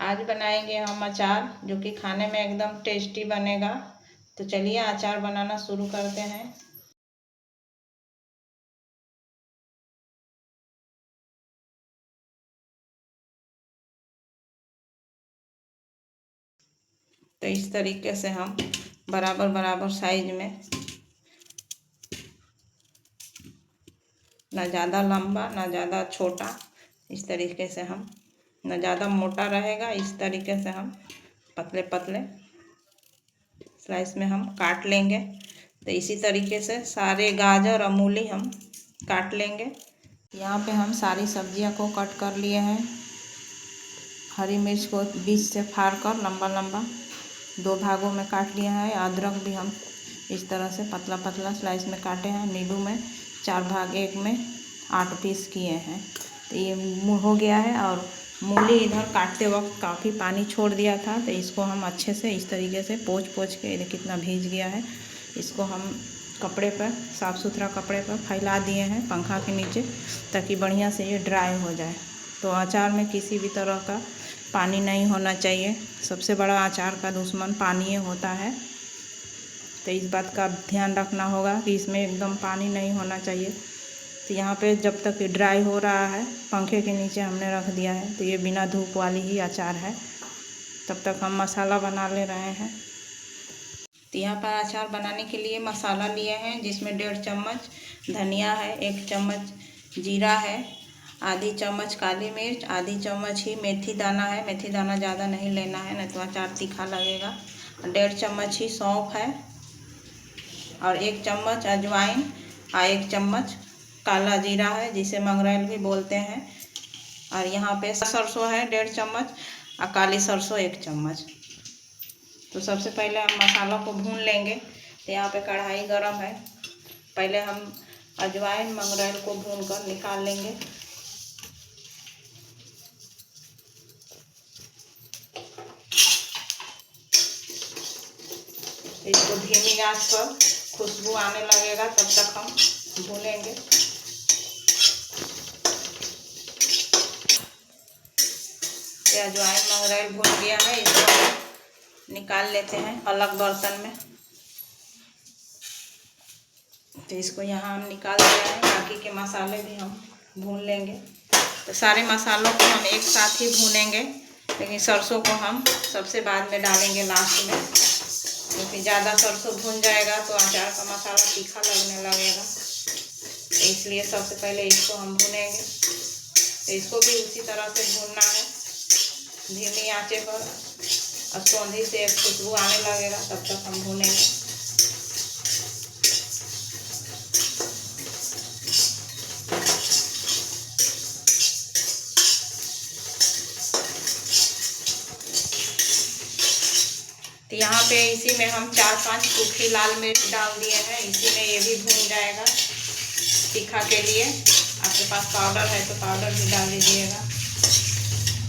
आज बनाएंगे हम अचार, जो कि खाने में एकदम टेस्टी बनेगा। तो चलिए अचार बनाना शुरू करते हैं। तो इस तरीके से हम बराबर बराबर साइज में, ना ज़्यादा लंबा ना ज़्यादा छोटा, इस तरीके से हम, ना ज़्यादा मोटा रहेगा, इस तरीके से हम पतले पतले स्लाइस में हम काट लेंगे। तो इसी तरीके से सारे गाजर और मूली हम काट लेंगे। यहाँ पे हम सारी सब्जियां को कट कर लिए हैं। हरी मिर्च को बीच से फाड़ कर लंबा लंबा 2 भागों में काट लिया है। अदरक भी हम इस तरह से पतला पतला स्लाइस में काटे हैं। नींबू में 4 भाग, एक में 8 पीस किए हैं। तो ये हो गया है। और मूली इधर काटते वक्त काफ़ी पानी छोड़ दिया था, तो इसको हम अच्छे से इस तरीके से पोंछ के, ये कितना भीज गया है, इसको हम कपड़े पर, साफ़ सुथरा कपड़े पर फैला दिए हैं पंखा के नीचे, ताकि बढ़िया से ये ड्राई हो जाए। तो अचार में किसी भी तरह का पानी नहीं होना चाहिए। सबसे बड़ा अचार का दुश्मन पानी होता है। तो इस बात का ध्यान रखना होगा कि इसमें एकदम पानी नहीं होना चाहिए। तो यहाँ पे जब तक ये ड्राई हो रहा है, पंखे के नीचे हमने रख दिया है। तो ये बिना धूप वाली ही अचार है। तब तक हम मसाला बना ले रहे हैं। तो यहाँ पर अचार बनाने के लिए मसाला लिए हैं, जिसमें 1.5 चम्मच धनिया है, 1 चम्मच जीरा है, आधी चम्मच काली मिर्च, आधी चम्मच ही मेथी दाना है। मेथी दाना ज़्यादा नहीं लेना है, नहीं तो अचार तीखा लगेगा। 1.5 चम्मच ही सौंफ है, और 1 चम्मच अजवाइन, और 1 चम्मच काला जीरा है, जिसे मंगरेल भी बोलते हैं। और यहाँ पे सरसों है 1.5 चम्मच, और काली सरसों 1 चम्मच। तो सबसे पहले हम मसाला को भून लेंगे। तो यहाँ पे कढ़ाई गरम है। पहले हम अजवाइन मंगरेल को भून कर निकाल लेंगे। इसको धीमी आंच पर खुशबू आने लगेगा, तब तक हम भूनेंगे। ये अजवाइन मंगरेल भून गया है, इसको निकाल लेते हैं अलग बर्तन में। तो इसको यहाँ हम निकाल दे रहे हैं। बाकी के मसाले भी हम भून लेंगे। तो सारे मसालों को हम एक साथ ही भूनेंगे, लेकिन सरसों को हम सबसे बाद में डालेंगे, लास्ट में, क्योंकि ज़्यादा सरसों भून जाएगा तो अचार का मसाला तीखा लगने लगेगा। तो इसलिए सबसे पहले इसको हम भूनेंगे। तो इसको भी उसी तरह से भूनना है, धीमी आंचे पर, और सौंधी से एक खुशबू आने लगेगा, तब तक हम भूनेंगे। तो यहाँ पे इसी में हम 4-5 सूखी लाल मिर्च डाल दिए हैं। इसी में ये भी भून जाएगा तीखा के लिए। आपके पास पाउडर है तो पाउडर भी डाल दीजिएगा।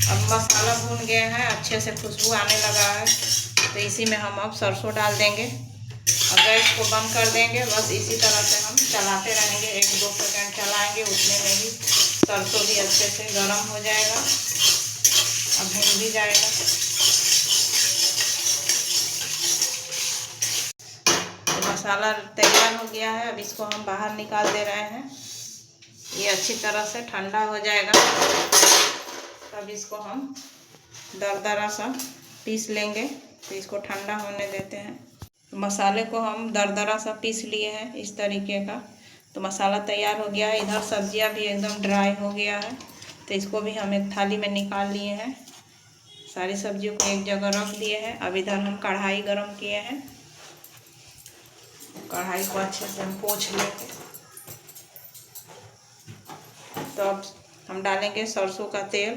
अब मसाला भून गया है, अच्छे से खुशबू आने लगा है। तो इसी में हम अब सरसों डाल देंगे और गैस को बंद कर देंगे। बस इसी तरह से हम चलाते रहेंगे, 1-2 सेकंड चलाएंगे, उतने में ही सरसों भी अच्छे से गर्म हो जाएगा और भून भी जाएगा। मसाला तैयार हो गया है। अब इसको हम बाहर निकाल दे रहे हैं। ये अच्छी तरह से ठंडा हो जाएगा, तब इसको हम दरदरा सा पीस लेंगे। तो इसको ठंडा होने देते हैं। तो मसाले को हम दरदरा सा पीस लिए हैं इस तरीके का। तो मसाला तैयार हो गया है। इधर सब्जियां भी एकदम ड्राई हो गया है। तो इसको भी हम एक थाली में निकाल लिए हैं। सारी सब्जियों को एक जगह रख दिए हैं। अब इधर हम कढ़ाई गरम किए हैं। कढ़ाई को अच्छे से हम पोंछ लेंगे। तो अब हम डालेंगे सरसों का तेल।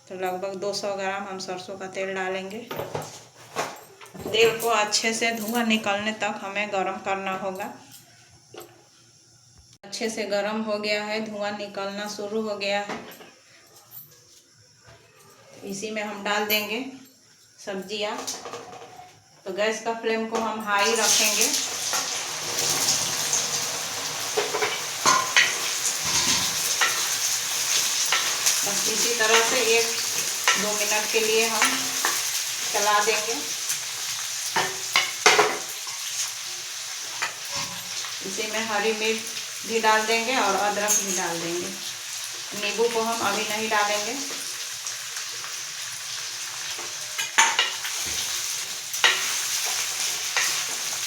तो लगभग 200 ग्राम हम सरसों का तेल डालेंगे। तेल को अच्छे से धुआं निकलने तक हमें गरम करना होगा। अच्छे से गरम हो गया है, धुआं निकलना शुरू हो गया है। इसी में हम डाल देंगे सब्जियां। तो गैस का फ्लेम को हम हाई रखेंगे। बस इसी तरह से 1-2 मिनट के लिए हम चला देंगे। इसी में हरी मिर्च भी डाल देंगे और अदरक भी डाल देंगे। नींबू को हम अभी नहीं डालेंगे।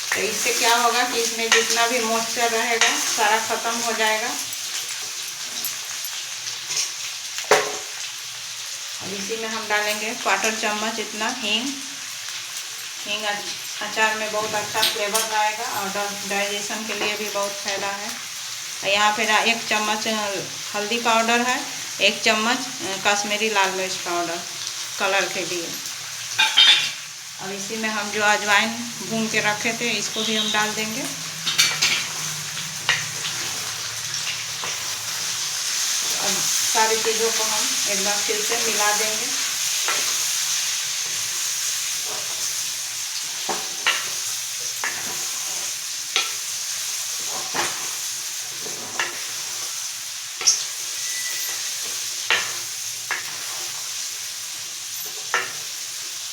तो इससे क्या होगा कि इसमें जितना भी मॉइस्चर रहेगा सारा ख़त्म हो जाएगा। और इसी में हम डालेंगे 1/4 चम्मच इतना हींग। हींग अचार में बहुत अच्छा फ्लेवर आएगा और डाइजेशन के लिए भी बहुत फ़ायदा है। यहाँ पे 1 चम्मच हल्दी पाउडर है, 1 चम्मच कश्मीरी लाल मिर्च पाउडर कलर के लिए। और इसी में हम जो अजवाइन भून के रखे थे इसको भी हम डाल देंगे। और सारी चीज़ों को हम एक बार फिर से मिला देंगे।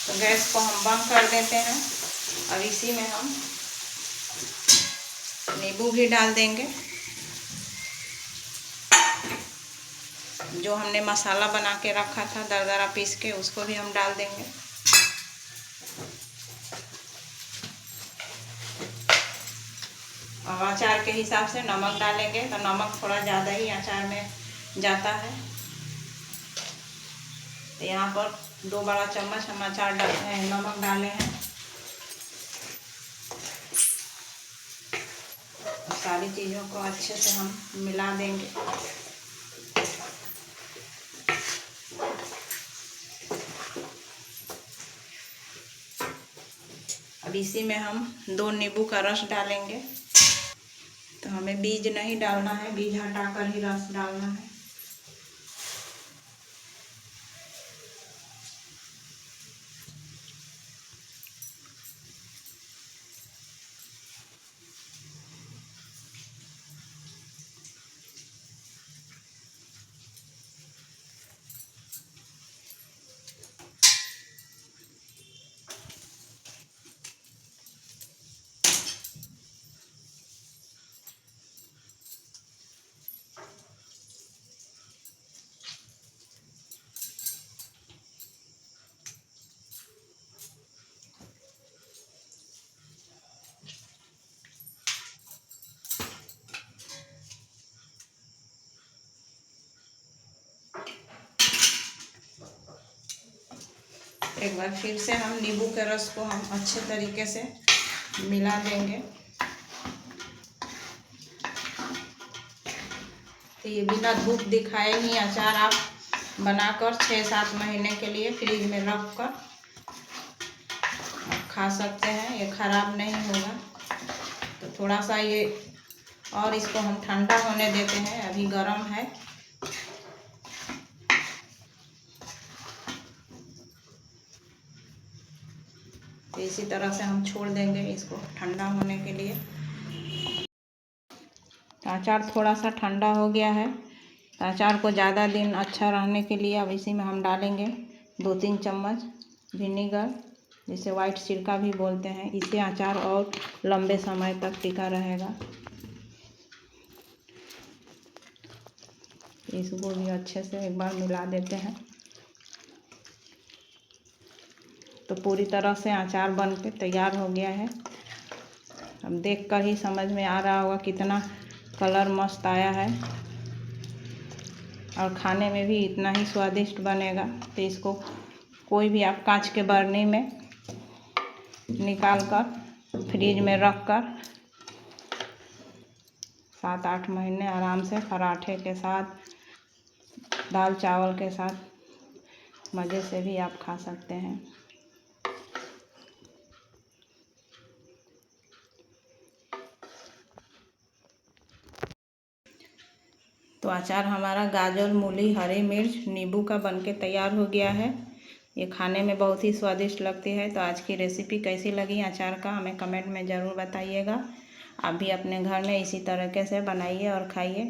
तो गैस को हम बंद कर देते हैं। अब इसी में हम नींबू भी डाल देंगे। जो हमने मसाला बना के रखा था दरदरा पीस के उसको भी हम डाल देंगे। और अचार के हिसाब से नमक डालेंगे, तो नमक थोड़ा ज़्यादा ही अचार में जाता है। तो यहाँ पर 2 बड़ा चम्मच हम नमक डाले हैं। सारी चीज़ों को अच्छे से हम मिला देंगे। अब इसी में हम 2 नींबू का रस डालेंगे। तो हमें बीज नहीं डालना है, बीज हटाकर ही रस डालना है। एक बार फिर से हम नींबू के रस को हम अच्छे तरीके से मिला देंगे। तो ये बिना धूप दिखाए ही अचार आप बनाकर 6-7 महीने के लिए फ्रिज में रख कर आप खा सकते हैं। ये ख़राब नहीं होगा। तो थोड़ा सा ये और इसको हम ठंडा होने देते हैं, अभी गर्म है। तो इसी तरह से हम छोड़ देंगे इसको ठंडा होने के लिए। तो अचार थोड़ा सा ठंडा हो गया है। तो अचार को ज़्यादा दिन अच्छा रहने के लिए अब इसी में हम डालेंगे 2-3 चम्मच विनेगर, जिसे वाइट सिरका भी बोलते हैं। इससे अचार और लंबे समय तक टिका रहेगा। इसको भी अच्छे से एक बार मिला देते हैं। तो पूरी तरह से अचार बन के तैयार हो गया है। अब देखकर ही समझ में आ रहा होगा कितना कलर मस्त आया है और खाने में भी इतना ही स्वादिष्ट बनेगा। तो इसको कोई भी आप कांच के बर्नी में निकाल कर फ्रिज में रख कर 7-8 महीने आराम से पराठे के साथ, दाल चावल के साथ मज़े से भी आप खा सकते हैं। तो अचार हमारा गाजर, मूली, हरी मिर्च, नींबू का बनके तैयार हो गया है। ये खाने में बहुत ही स्वादिष्ट लगती है। तो आज की रेसिपी कैसी लगी अचार का हमें कमेंट में ज़रूर बताइएगा। आप भी अपने घर में इसी तरीके से बनाइए और खाइए।